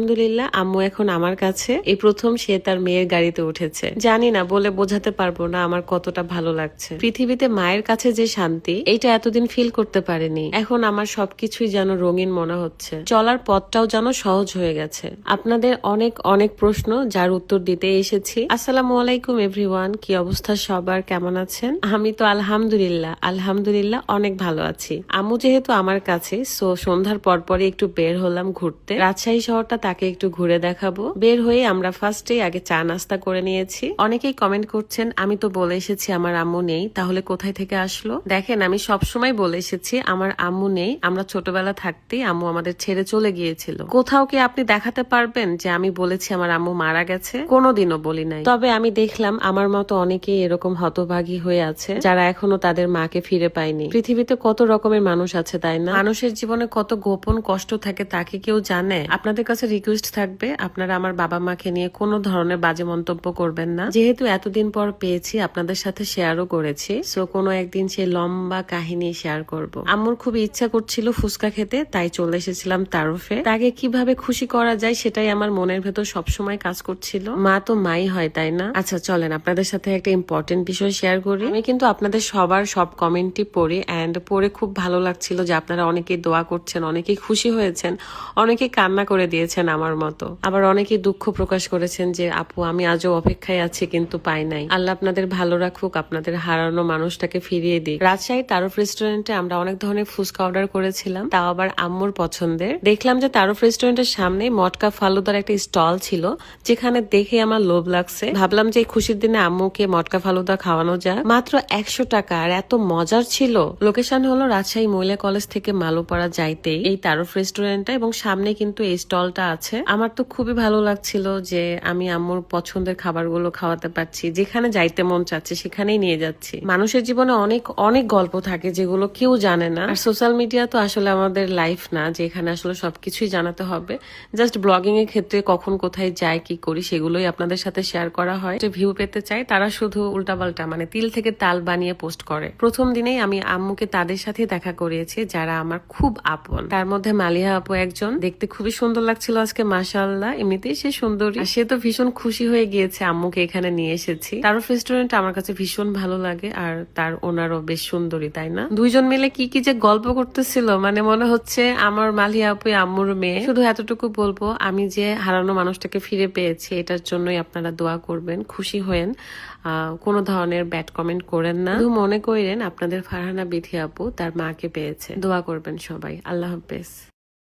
আলহামদুলিল্লাহ আম্মু এখন আমার কাছে এই প্রথম সে তার মেয়ের গাড়িতে উঠেছে। জানি না বলে বোঝাতে পারবো না আমার কতটা ভালো লাগছে। পৃথিবীতে মায়ের কাছে যে শান্তি এইটা এতদিন ফিল করতে পারিনি। এখন আমার সবকিছুই যেন রঙিন মনে হচ্ছে, চলার পথটাও যেন সহজ হয়ে গেছে। আপনাদের অনেক অনেক প্রশ্ন যার উত্তর দিতে এসেছি। আসসালামু আলাইকুম এভরিওয়ান, কি অবস্থা সবার, কেমন আছেন? আমি তো আলহামদুলিল্লাহ অনেক ভালো আছি। আম্মু যেহেতু আমার কাছে, সো সন্ধ্যার পরপরই একটু বের হলাম ঘুরতে। রাজশাহী শহরটা তাকে একটু ঘুরে দেখাবো। বের হয়ে আমরা ফার্স্টে আগে চা নাস্তা করে নিয়েছি। অনেকেই কমেন্ট করছেন আমি তো বলে এসেছি আমার আম্মু নেই, তাহলে কোথায় থেকে আসলো? দেখেন, আমি সবসময় বলে এসেছি আমার আম্মু নেই। আমরা ছোটবেলা থাকতেই আম্মু আমাদের ছেড়ে চলে গিয়েছিল। কোথাও কি আপনি দেখাতে পারবেন যে আমি বলেছি আমার আম্মু মারা গেছে? কোনোদিনও বলি নাই। তবে আমি দেখলাম আমার মতো অনেকেই এরকম হতভাগী হয়ে আছে যারা এখনো তাদের মাকে ফিরে পায়নি। পৃথিবীতে কত রকমের মানুষ আছে, তাই না? মানুষের জীবনে কত গোপন কষ্ট থাকে তাকে কেউ জানে? আপনাদের কাছে রিকোয়েস্ট থাকবে আপনারা আমার বাবা মাকে নিয়ে কোনো ধরনের বাজে মন্তব্য করবেন না। যেহেতু এতদিন পর পেয়েছি আপনাদের সাথে শেয়ারও করেছি, সো কোনো একদিন সেই লম্বা কাহিনী শেয়ার করব। আম্মুর খুব ইচ্ছা করছিল ফুচকা খেতে, তাই চলে এসেছিলাম তারফে। তাকে কিভাবে খুশি করা যায় সেটাই আমার মনের ভেতর সবসময় কাজ করছিল। মা তো মাই হয়, তাই না? আচ্ছা চলেন আপনাদের সাথে একটা ইম্পর্টেন্ট বিষয় শেয়ার করি। আমি কিন্তু আপনাদের সবার সব কমেন্টই পড়ি, এন্ড পড়ে খুব ভালো লাগছিল যে আপনারা অনেকেই দোয়া করছেন, অনেকেই খুশি হয়েছেন, অনেকেই কান্না করে দিয়েছেন আমার মতো। আবার অনেকেই দুঃখ প্রকাশ করেছেন যে আপু আমি আজও অপেক্ষায় আছি কিন্তু পাই নাই। আল্লাহ আপনাদের ভালো রাখুক, আপনাদের হারানো মানুষটাকে ফিরিয়ে দিক। রাজশাহী তারফ রেস্টুরেন্টে আমরা অনেক ধরনের ফুচকা অর্ডার করেছিলাম, তাও আবার আম্মুর পছন্দের। দেখলাম যে তারফ রেস্টুরেন্টের সামনে মটকা ফালুদার একটা স্টল ছিল, যেখানে দেখে আমার লোভ লাগছে। ভাবলাম যে এই খুশির দিনে আম্মুকে মটকা ফালুদা খাওয়ানো যায়। মাত্র 100 টাকা, আর এত মজার ছিল। লোকেশন হলো রাজশাহী মহিলা কলেজ থেকে মালুপাড়া যাইতেই এই তারফ রেস্টুরেন্টটা, এবং সামনে কিন্তু এই স্টলটা আছে। আমার তো খুবই ভালো লাগছিল যে আমি আম্মুর পছন্দের খাবারগুলো খাওয়াতে পারছি, যেখানে যাইতে মন চাচ্ছে সেখানেই নিয়ে যাচ্ছি। মানুষের জীবনে অনেক অনেক গল্প থাকে যেগুলো কেউ জানে না। আর সোশ্যাল মিডিয়া তো আসলে আমাদের লাইফ না যে এখানে আসলে সবকিছুই জানাতে হবে। জাস্ট ব্লগিং এর ক্ষেত্রে কখন কোথায় যাই কি করি সেগুলোই আপনাদের সাথে শেয়ার করা হয়। যে ভিউ পেতে চাই তারা শুধু উল্টাপাল্টা মানে তিল থেকে তাল বানিয়ে পোস্ট করে। প্রথম দিনেই আমি আম্মুকে তাদের সাথে দেখা করিয়েছি যারা আমার খুব আপন। তার মধ্যে মালিহা আপু একজন, দেখতে খুবই সুন্দর লাগছিল আজকে মাশাআল্লাহ। এমনিতেই সে সুন্দরী, সে তো ভীষণ খুশি হয়ে গিয়েছে আম্মুকে এখানে নিয়ে এসেছি। তারফ রেস্টুরেন্ট আমার কাছে ভীষণ ভালো লাগে, আর তার ওনারও বেশ সুন্দরী, তাই না? দুইজন মিলে কি কি যে গল্প করতেছিল, মানে মনে হচ্ছে আমার মালিহা আপু আম্মুর মেয়ে। শুধু এতটুকু বলবো, আমি যে হারানো মানুষটাকে ফিরে পেয়েছি এটার জন্যই আপনারা দোয়া করবেন, খুশি হয়েন, কোনো ধরনের ব্যাড কমেন্ট করেন না। শুধু মনে করেন আপনাদের ফারহানা বিথি আপু তার মাকে পেয়েছে। দোয়া করবেন সবাই। আল্লাহ হাফেজ।